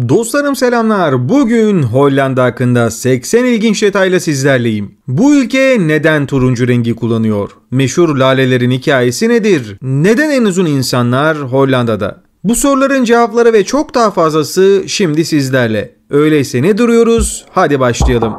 Dostlarım selamlar. Bugün Hollanda hakkında 80 ilginç detayla sizlerleyim. Bu ülke neden turuncu rengi kullanıyor? Meşhur lalelerin hikayesi nedir? Neden en uzun insanlar Hollanda'da? Bu soruların cevapları ve çok daha fazlası şimdi sizlerle. Öyleyse ne duruyoruz? Hadi başlayalım.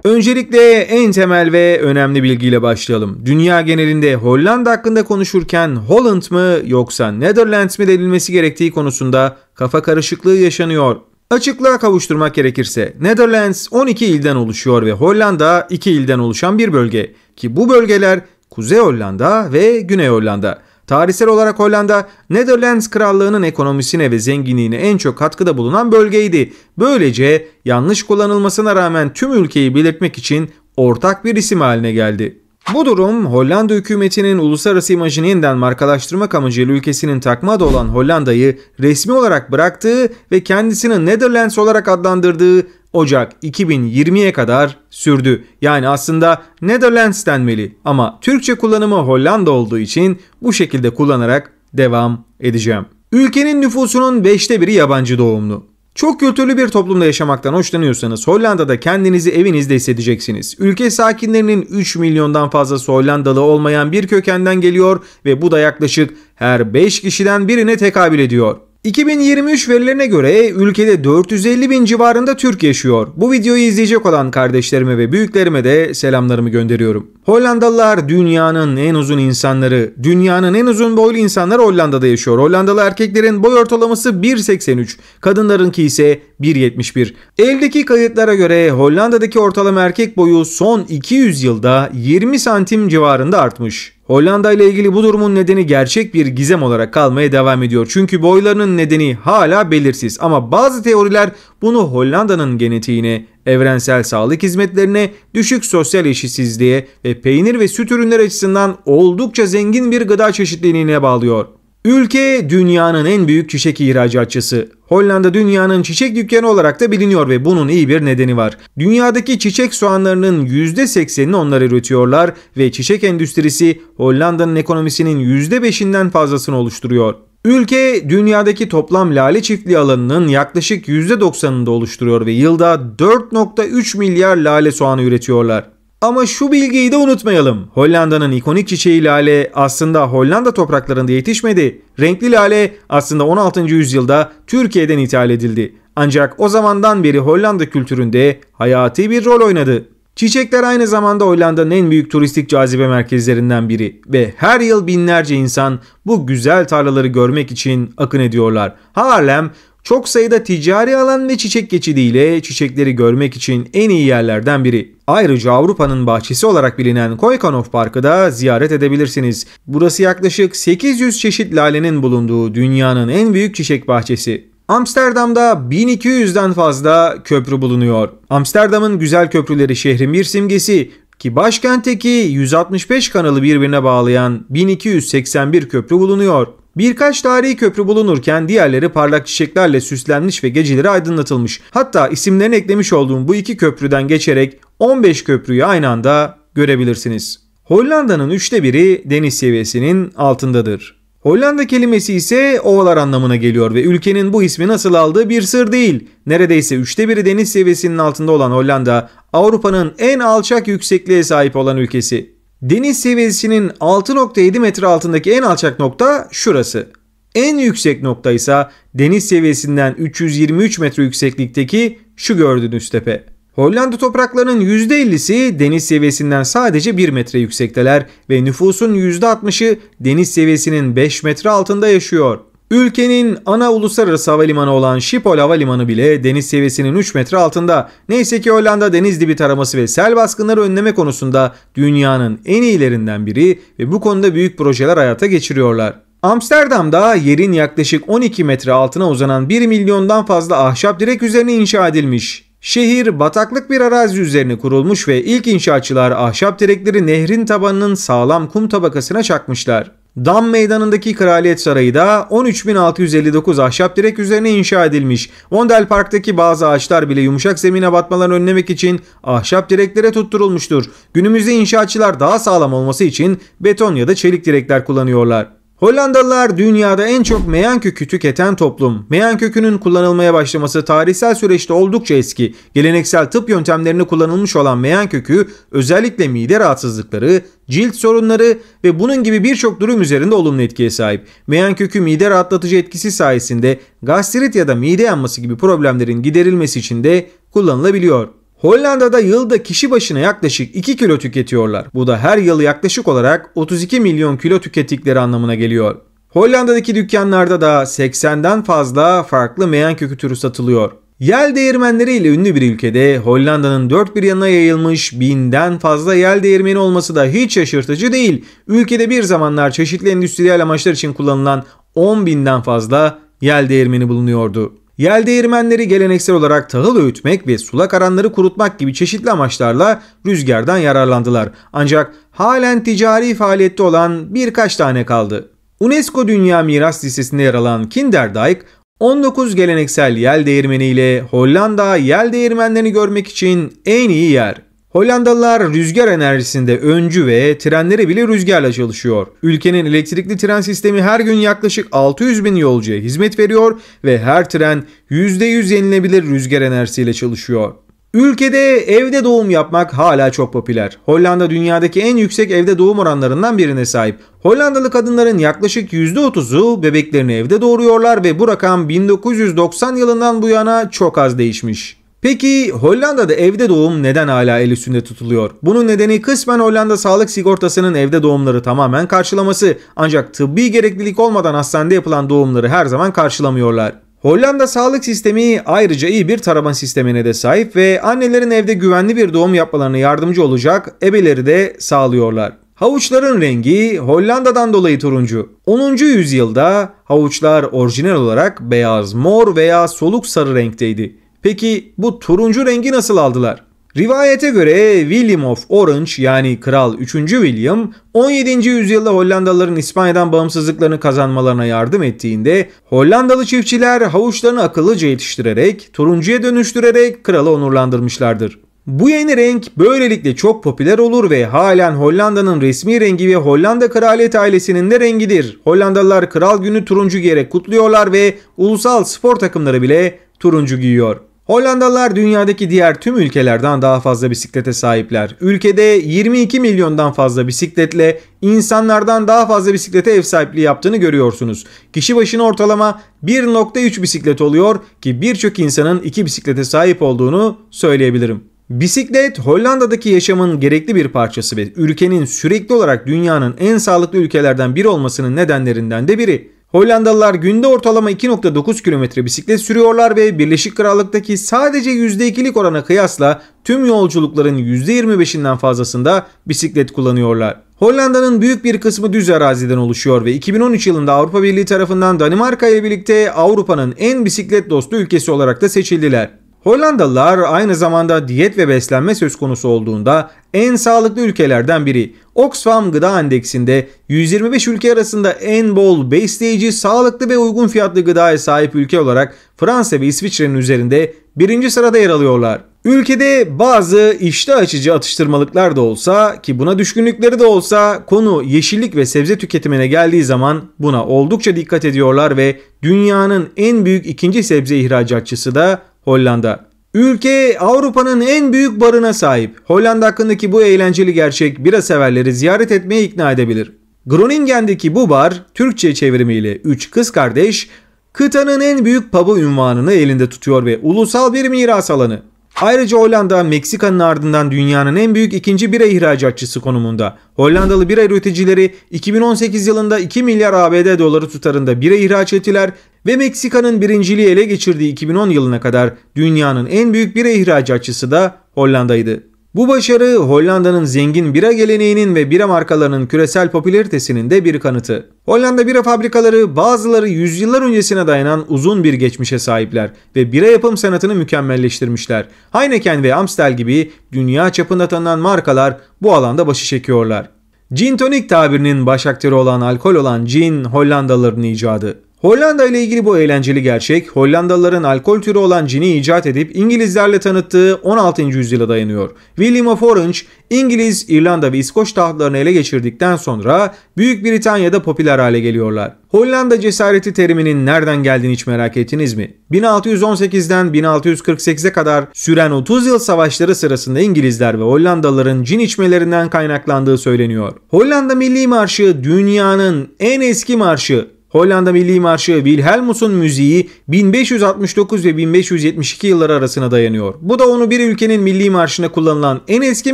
Öncelikle en temel ve önemli bilgiyle başlayalım. Dünya genelinde Hollanda hakkında konuşurken Holland mı yoksa Netherlands mi denilmesi gerektiği konusunda kafa karışıklığı yaşanıyor. Açıklığa kavuşturmak gerekirse Netherlands 12 ilden oluşuyor ve Hollanda 2 ilden oluşan bir bölge. Ki bu bölgeler Kuzey Hollanda ve Güney Hollanda. Tarihsel olarak Hollanda, Netherlands Krallığı'nın ekonomisine ve zenginliğine en çok katkıda bulunan bölgeydi. Böylece yanlış kullanılmasına rağmen tüm ülkeyi belirtmek için ortak bir isim haline geldi. Bu durum Hollanda hükümetinin uluslararası imajını yeniden markalaştırmak amacıyla ülkesinin takma adı olan Hollanda'yı resmi olarak bıraktığı ve kendisini Netherlands olarak adlandırdığı Ocak 2020'ye kadar sürdü. Yani aslında Netherlands denmeli ama Türkçe kullanımı Hollanda olduğu için bu şekilde kullanarak devam edeceğim. Ülkenin nüfusunun 5'te biri yabancı doğumlu. Çok kültürlü bir toplumda yaşamaktan hoşlanıyorsanız Hollanda'da kendinizi evinizde hissedeceksiniz. Ülke sakinlerinin 3 milyondan fazlası Hollandalı olmayan bir kökenden geliyor ve bu da yaklaşık her 5 kişiden birine tekabül ediyor. 2023 verilerine göre ülkede 450 bin civarında Türk yaşıyor. Bu videoyu izleyecek olan kardeşlerime ve büyüklerime de selamlarımı gönderiyorum. Hollandalılar dünyanın en uzun insanları, dünyanın en uzun boylu insanları Hollanda'da yaşıyor. Hollandalı erkeklerin boy ortalaması 1.83, kadınlarınki ise 1.71. Eldeki kayıtlara göre Hollanda'daki ortalama erkek boyu son 200 yılda 20 santim civarında artmış. Hollanda ile ilgili bu durumun nedeni gerçek bir gizem olarak kalmaya devam ediyor. Çünkü boylarının nedeni hala belirsiz ama bazı teoriler bunu Hollanda'nın genetiğine, evrensel sağlık hizmetlerine, düşük sosyal eşitsizliğe ve peynir ve süt ürünleri açısından oldukça zengin bir gıda çeşitliliğine bağlıyor. Ülke dünyanın en büyük çiçek ihracatçısı. Hollanda dünyanın çiçek dükkanı olarak da biliniyor ve bunun iyi bir nedeni var. Dünyadaki çiçek soğanlarının %80'ini onlar üretiyorlar ve çiçek endüstrisi Hollanda'nın ekonomisinin %5'inden fazlasını oluşturuyor. Ülke dünyadaki toplam lale çiftliği alanının yaklaşık %90'ını da oluşturuyor ve yılda 4.3 milyar lale soğanı üretiyorlar. Ama şu bilgiyi de unutmayalım. Hollanda'nın ikonik çiçeği lale aslında Hollanda topraklarında yetişmedi. Renkli lale aslında 16. yüzyılda Türkiye'den ithal edildi. Ancak o zamandan beri Hollanda kültüründe hayati bir rol oynadı. Çiçekler aynı zamanda Hollanda'nın en büyük turistik cazibe merkezlerinden biri ve her yıl binlerce insan bu güzel tarlaları görmek için akın ediyorlar. Haarlem çok sayıda ticari alan ve çiçek geçidiyle çiçekleri görmek için en iyi yerlerden biri. Ayrıca Avrupa'nın bahçesi olarak bilinen Keukenhof Parkı da ziyaret edebilirsiniz. Burası yaklaşık 800 çeşit lalenin bulunduğu dünyanın en büyük çiçek bahçesi. Amsterdam'da 1200'den fazla köprü bulunuyor. Amsterdam'ın güzel köprüleri şehrin bir simgesi ki başkentteki 165 kanalı birbirine bağlayan 1281 köprü bulunuyor. Birkaç tarihi köprü bulunurken diğerleri parlak çiçeklerle süslenmiş ve geceleri aydınlatılmış. Hatta isimlerini eklemiş olduğum bu iki köprüden geçerek 15 köprüyü aynı anda görebilirsiniz. Hollanda'nın 3'te biri deniz seviyesinin altındadır. Hollanda kelimesi ise ovalar anlamına geliyor ve ülkenin bu ismi nasıl aldığı bir sır değil. Neredeyse 3'te biri deniz seviyesinin altında olan Hollanda, Avrupa'nın en alçak yüksekliğe sahip olan ülkesi. Deniz seviyesinin 6.7 metre altındaki en alçak nokta şurası. En yüksek nokta ise deniz seviyesinden 323 metre yükseklikteki şu gördüğünüz tepe. Hollanda topraklarının %50'si deniz seviyesinden sadece 1 metre yüksekteler ve nüfusun %60'ı deniz seviyesinin 5 metre altında yaşıyor. Ülkenin ana uluslararası havalimanı olan Schiphol Havalimanı bile deniz seviyesinin 3 metre altında. Neyse ki Hollanda deniz dibi taraması ve sel baskınları önleme konusunda dünyanın en iyilerinden biri ve bu konuda büyük projeler hayata geçiriyorlar. Amsterdam'da yerin yaklaşık 12 metre altına uzanan 1 milyondan fazla ahşap direk üzerine inşa edilmiş. Şehir bataklık bir arazi üzerine kurulmuş ve ilk inşaatçılar ahşap direkleri nehrin tabanının sağlam kum tabakasına çakmışlar. Dam Meydanı'ndaki Kraliyet Sarayı da 13.659 ahşap direk üzerine inşa edilmiş. Vondel Park'taki bazı ağaçlar bile yumuşak zemine batmalarını önlemek için ahşap direklere tutturulmuştur. Günümüzde inşaatçılar daha sağlam olması için beton ya da çelik direkler kullanıyorlar. Hollandalılar dünyada en çok meyan kökü tüketen toplum. Meyan kökünün kullanılmaya başlaması tarihsel süreçte oldukça eski. Geleneksel tıp yöntemlerinde kullanılmış olan meyan kökü özellikle mide rahatsızlıkları, cilt sorunları ve bunun gibi birçok durum üzerinde olumlu etkiye sahip. Meyan kökü mide rahatlatıcı etkisi sayesinde gastrit ya da mide yanması gibi problemlerin giderilmesi için de kullanılabiliyor. Hollanda'da yılda kişi başına yaklaşık 2 kilo tüketiyorlar. Bu da her yıl yaklaşık olarak 32 milyon kilo tükettikleri anlamına geliyor. Hollanda'daki dükkanlarda da 80'den fazla farklı meyan kökü türü satılıyor. Yel değirmenleriyle ünlü bir ülkede Hollanda'nın dört bir yanına yayılmış 1000'den fazla yel değirmeni olması da hiç şaşırtıcı değil. Ülkede bir zamanlar çeşitli endüstriyel amaçlar için kullanılan 10.000'den fazla yel değirmeni bulunuyordu. Yel değirmenleri geleneksel olarak tahıl öğütmek ve sulak aranları kurutmak gibi çeşitli amaçlarla rüzgardan yararlandılar. Ancak halen ticari faaliyette olan birkaç tane kaldı. UNESCO Dünya Miras Listesi'nde yer alan Kinderdijk, 19 geleneksel yel değirmeni ile Hollanda yel değirmenlerini görmek için en iyi yer. Hollandalılar rüzgar enerjisinde öncü ve trenleri bile rüzgarla çalışıyor. Ülkenin elektrikli tren sistemi her gün yaklaşık 600 bin yolcuya hizmet veriyor ve her tren %100 yenilebilir rüzgar enerjisiyle çalışıyor. Ülkede evde doğum yapmak hala çok popüler. Hollanda dünyadaki en yüksek evde doğum oranlarından birine sahip. Hollandalı kadınların yaklaşık %30'u bebeklerini evde doğuruyorlar ve bu rakam 1990 yılından bu yana çok az değişmiş. Peki Hollanda'da evde doğum neden hala el üstünde tutuluyor? Bunun nedeni kısmen Hollanda sağlık sigortasının evde doğumları tamamen karşılaması. Ancak tıbbi gereklilik olmadan hastanede yapılan doğumları her zaman karşılamıyorlar. Hollanda sağlık sistemi ayrıca iyi bir tarama sistemine de sahip ve annelerin evde güvenli bir doğum yapmalarına yardımcı olacak ebeleri de sağlıyorlar. Havuçların rengi Hollanda'dan dolayı turuncu. 10. yüzyılda havuçlar orijinal olarak beyaz, mor veya soluk sarı renkteydi. Peki bu turuncu rengi nasıl aldılar? Rivayete göre William of Orange yani Kral 3. William 17. yüzyılda Hollandalıların İspanya'dan bağımsızlıklarını kazanmalarına yardım ettiğinde Hollandalı çiftçiler havuçlarını akıllıca yetiştirerek turuncuya dönüştürerek kralı onurlandırmışlardır. Bu yeni renk böylelikle çok popüler olur ve halen Hollanda'nın resmi rengi ve Hollanda kraliyet ailesinin de rengidir. Hollandalılar kral günü turuncu giyerek kutluyorlar ve ulusal spor takımları bile turuncu giyiyor. Hollandalılar dünyadaki diğer tüm ülkelerden daha fazla bisiklete sahipler. Ülkede 22 milyondan fazla bisikletle insanlardan daha fazla bisiklete ev sahipliği yaptığını görüyorsunuz. Kişi başına ortalama 1.3 bisiklet oluyor ki birçok insanın 2 bisiklete sahip olduğunu söyleyebilirim. Bisiklet Hollanda'daki yaşamın gerekli bir parçası ve ülkenin sürekli olarak dünyanın en sağlıklı ülkelerden biri olmasının nedenlerinden de biri. Hollandalılar günde ortalama 2.9 kilometre bisiklet sürüyorlar ve Birleşik Krallık'taki sadece %2'lik orana kıyasla tüm yolculukların %25'inden fazlasında bisiklet kullanıyorlar. Hollanda'nın büyük bir kısmı düz araziden oluşuyor ve 2013 yılında Avrupa Birliği tarafından Danimarka ile birlikte Avrupa'nın en bisiklet dostu ülkesi olarak da seçildiler. Hollandalılar aynı zamanda diyet ve beslenme söz konusu olduğunda en sağlıklı ülkelerden biri. Oxfam Gıda Endeksinde 125 ülke arasında en bol besleyici, sağlıklı ve uygun fiyatlı gıdaya sahip ülke olarak Fransa ve İsviçre'nin üzerinde 1. sırada yer alıyorlar. Ülkede bazı iştah açıcı atıştırmalıklar da olsa ki buna düşkünlükleri de olsa konu yeşillik ve sebze tüketimine geldiği zaman buna oldukça dikkat ediyorlar ve dünyanın en büyük ikinci sebze ihracatçısı da Hollanda. Ülke Avrupa'nın en büyük barına sahip. Hollanda hakkındaki bu eğlenceli gerçek bira severleri ziyaret etmeye ikna edebilir. Groningen'deki bu bar Türkçe çevirimiyle 3 kız kardeş kıtanın en büyük pub'u unvanını elinde tutuyor ve ulusal bir miras alanı. Ayrıca Hollanda Meksika'nın ardından dünyanın en büyük ikinci bira ihracatçısı konumunda. Hollandalı bira üreticileri 2018 yılında 2 milyar ABD doları tutarında bira ihraç ettiler ve Meksika'nın birinciliği ele geçirdiği 2010 yılına kadar dünyanın en büyük bira ihracatçısı da Hollanda'ydı. Bu başarı Hollanda'nın zengin bira geleneğinin ve bira markalarının küresel popülaritesinin de bir kanıtı. Hollanda bira fabrikaları bazıları yüzyıllar öncesine dayanan uzun bir geçmişe sahipler ve bira yapım sanatını mükemmelleştirmişler. Heineken ve Amstel gibi dünya çapında tanınan markalar bu alanda başı çekiyorlar. Gin tonic tabirinin baş aktörü olan alkol olan gin Hollandalıların icadı. Hollanda ile ilgili bu eğlenceli gerçek, Hollandalıların alkol türü olan gin'i icat edip İngilizlerle tanıttığı 16. yüzyıla dayanıyor. William of Orange, İngiliz, İrlanda ve İskoç tahtlarını ele geçirdikten sonra Büyük Britanya'da popüler hale geliyorlar. Hollanda cesareti teriminin nereden geldiğini hiç merak ettiniz mi? 1618'den 1648'e kadar süren 30 yıl savaşları sırasında İngilizler ve Hollandalıların cin içmelerinden kaynaklandığı söyleniyor. Hollanda Milli Marşı dünyanın en eski marşı. Hollanda Milli Marşı Wilhelmus'un müziği 1569 ve 1572 yılları arasına dayanıyor. Bu da onu bir ülkenin milli marşına kullanılan en eski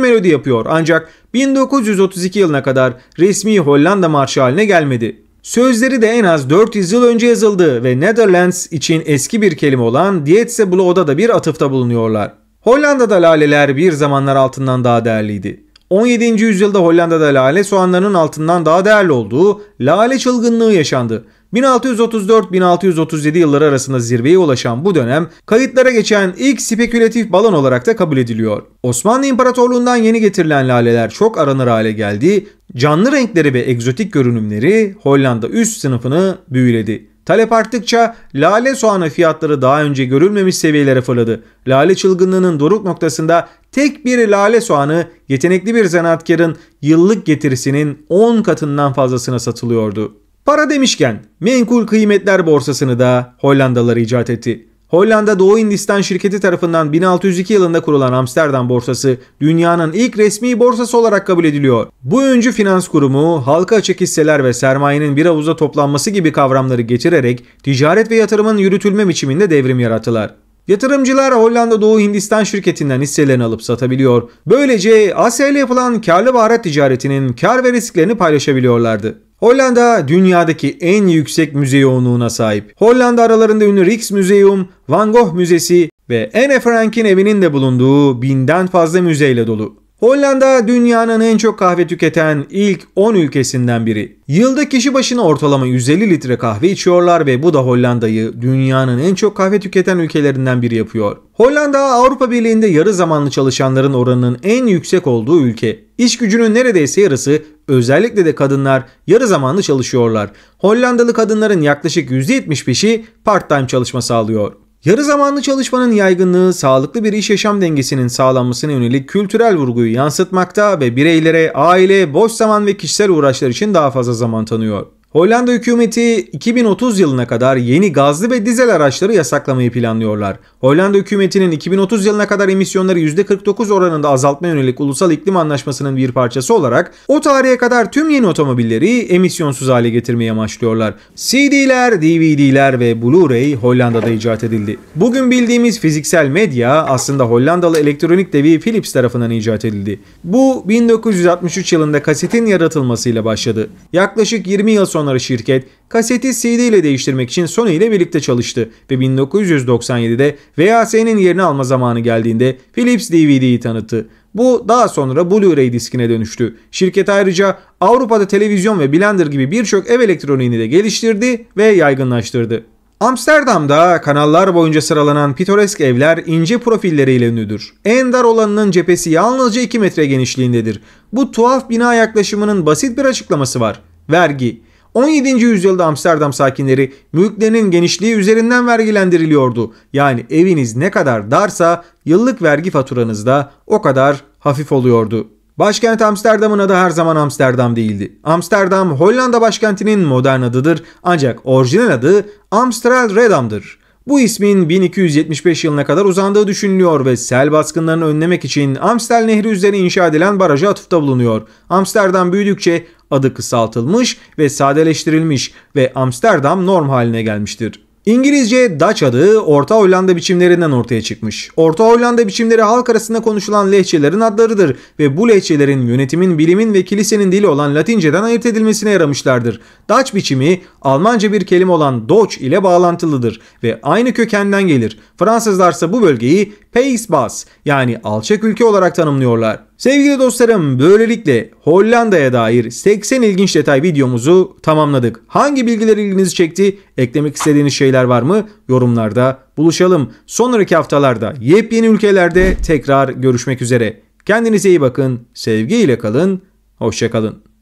melodi yapıyor. Ancak 1932 yılına kadar resmi Hollanda marşı haline gelmedi. Sözleri de en az 400 yıl önce yazıldı ve Netherlands için eski bir kelime olan Dietse Blood'a da bir atıfta bulunuyorlar. Hollanda'da laleler bir zamanlar altından daha değerliydi. 17. yüzyılda Hollanda'da lale soğanlarının altından daha değerli olduğu lale çılgınlığı yaşandı. 1634-1637 yılları arasında zirveye ulaşan bu dönem kayıtlara geçen ilk spekülatif balon olarak da kabul ediliyor. Osmanlı İmparatorluğundan yeni getirilen laleler çok aranır hale geldi. Canlı renkleri ve egzotik görünümleri Hollanda üst sınıfını büyüledi. Talep arttıkça lale soğanı fiyatları daha önce görülmemiş seviyelere fırladı. Lale çılgınlığının doruk noktasında tek bir lale soğanı yetenekli bir zanaatkarın yıllık getirisinin 10 katından fazlasına satılıyordu. Para demişken menkul kıymetler borsasını da Hollandalılar icat etti. Hollanda Doğu Hindistan şirketi tarafından 1602 yılında kurulan Amsterdam borsası dünyanın ilk resmi borsası olarak kabul ediliyor. Bu öncü finans kurumu halka açık hisseler ve sermayenin bir havuza toplanması gibi kavramları getirerek ticaret ve yatırımın yürütülme biçiminde devrim yarattılar. Yatırımcılar Hollanda Doğu Hindistan şirketinden hisselerini alıp satabiliyor. Böylece Asya ile yapılan karlı baharat ticaretinin kar ve risklerini paylaşabiliyorlardı. Hollanda dünyadaki en yüksek müze yoğunluğuna sahip. Hollanda aralarında ünlü Rijksmuseum, Van Gogh Müzesi ve Anne Frank'in evinin de bulunduğu 1000'den fazla müzeyle dolu. Hollanda dünyanın en çok kahve tüketen ilk 10 ülkesinden biri. Yılda kişi başına ortalama 150 litre kahve içiyorlar ve bu da Hollanda'yı dünyanın en çok kahve tüketen ülkelerinden biri yapıyor. Hollanda Avrupa Birliği'nde yarı zamanlı çalışanların oranının en yüksek olduğu ülke. İş gücünün neredeyse yarısı, özellikle de kadınlar yarı zamanlı çalışıyorlar. Hollandalı kadınların yaklaşık %75'i part-time çalışma sağlıyor. Yarı zamanlı çalışmanın yaygınlığı sağlıklı bir iş-yaşam dengesinin sağlanmasına yönelik kültürel vurguyu yansıtmakta ve bireylere aile, boş zaman ve kişisel uğraşlar için daha fazla zaman tanıyor. Hollanda hükümeti 2030 yılına kadar yeni gazlı ve dizel araçları yasaklamayı planlıyorlar. Hollanda hükümetinin 2030 yılına kadar emisyonları %49 oranında azaltma yönelik ulusal iklim anlaşmasının bir parçası olarak o tarihe kadar tüm yeni otomobilleri emisyonsuz hale getirmeyi amaçlıyorlar. CD'ler, DVD'ler ve Blu-ray Hollanda'da icat edildi. Bugün bildiğimiz fiziksel medya aslında Hollandalı elektronik devi Philips tarafından icat edildi. Bu 1963 yılında kasetin yaratılmasıyla başladı. Yaklaşık 20 yıl sonra şirket kaseti CD ile değiştirmek için Sony ile birlikte çalıştı ve 1997'de VHS'nin yerini alma zamanı geldiğinde Philips DVD'yi tanıttı. Bu daha sonra Blu-ray diskine dönüştü. Şirket ayrıca Avrupa'da televizyon ve blender gibi birçok ev elektroniğini de geliştirdi ve yaygınlaştırdı. Amsterdam'da kanallar boyunca sıralanan pitoresk evler ince profilleriyle ünlüdür. En dar olanının cephesi yalnızca 2 metre genişliğindedir. Bu tuhaf bina yaklaşımının basit bir açıklaması var. Vergi. 17. yüzyılda Amsterdam sakinleri mülklerinin genişliği üzerinden vergilendiriliyordu. Yani eviniz ne kadar darsa yıllık vergi faturanız da o kadar hafif oluyordu. Başkent Amsterdam'ın adı her zaman Amsterdam değildi. Amsterdam Hollanda başkentinin modern adıdır ancak orijinal adı Amsterdam'dır. Bu ismin 1275 yılına kadar uzandığı düşünülüyor ve sel baskınlarını önlemek için Amstel Nehri üzerine inşa edilen baraja atıfta bulunuyor. Amsterdam büyüdükçe adı kısaltılmış ve sadeleştirilmiş ve Amsterdam norm haline gelmiştir. İngilizce Dutch adı Orta Hollanda biçimlerinden ortaya çıkmış. Orta Hollanda biçimleri halk arasında konuşulan lehçelerin adlarıdır ve bu lehçelerin yönetimin, bilimin ve kilisenin dili olan Latinceden ayırt edilmesine yaramışlardır. Dutch biçimi Almanca bir kelime olan Deutsch ile bağlantılıdır ve aynı kökenden gelir. Fransızlarsa bu bölgeyi Pays Bas yani alçak ülke olarak tanımlıyorlar. Sevgili dostlarım, böylelikle Hollanda'ya dair 80 ilginç detay videomuzu tamamladık. Hangi bilgiler ilginizi çekti? Eklemek istediğiniz şeyler var mı? Yorumlarda buluşalım. Sonraki haftalarda yepyeni ülkelerde tekrar görüşmek üzere. Kendinize iyi bakın, sevgiyle kalın, hoşça kalın.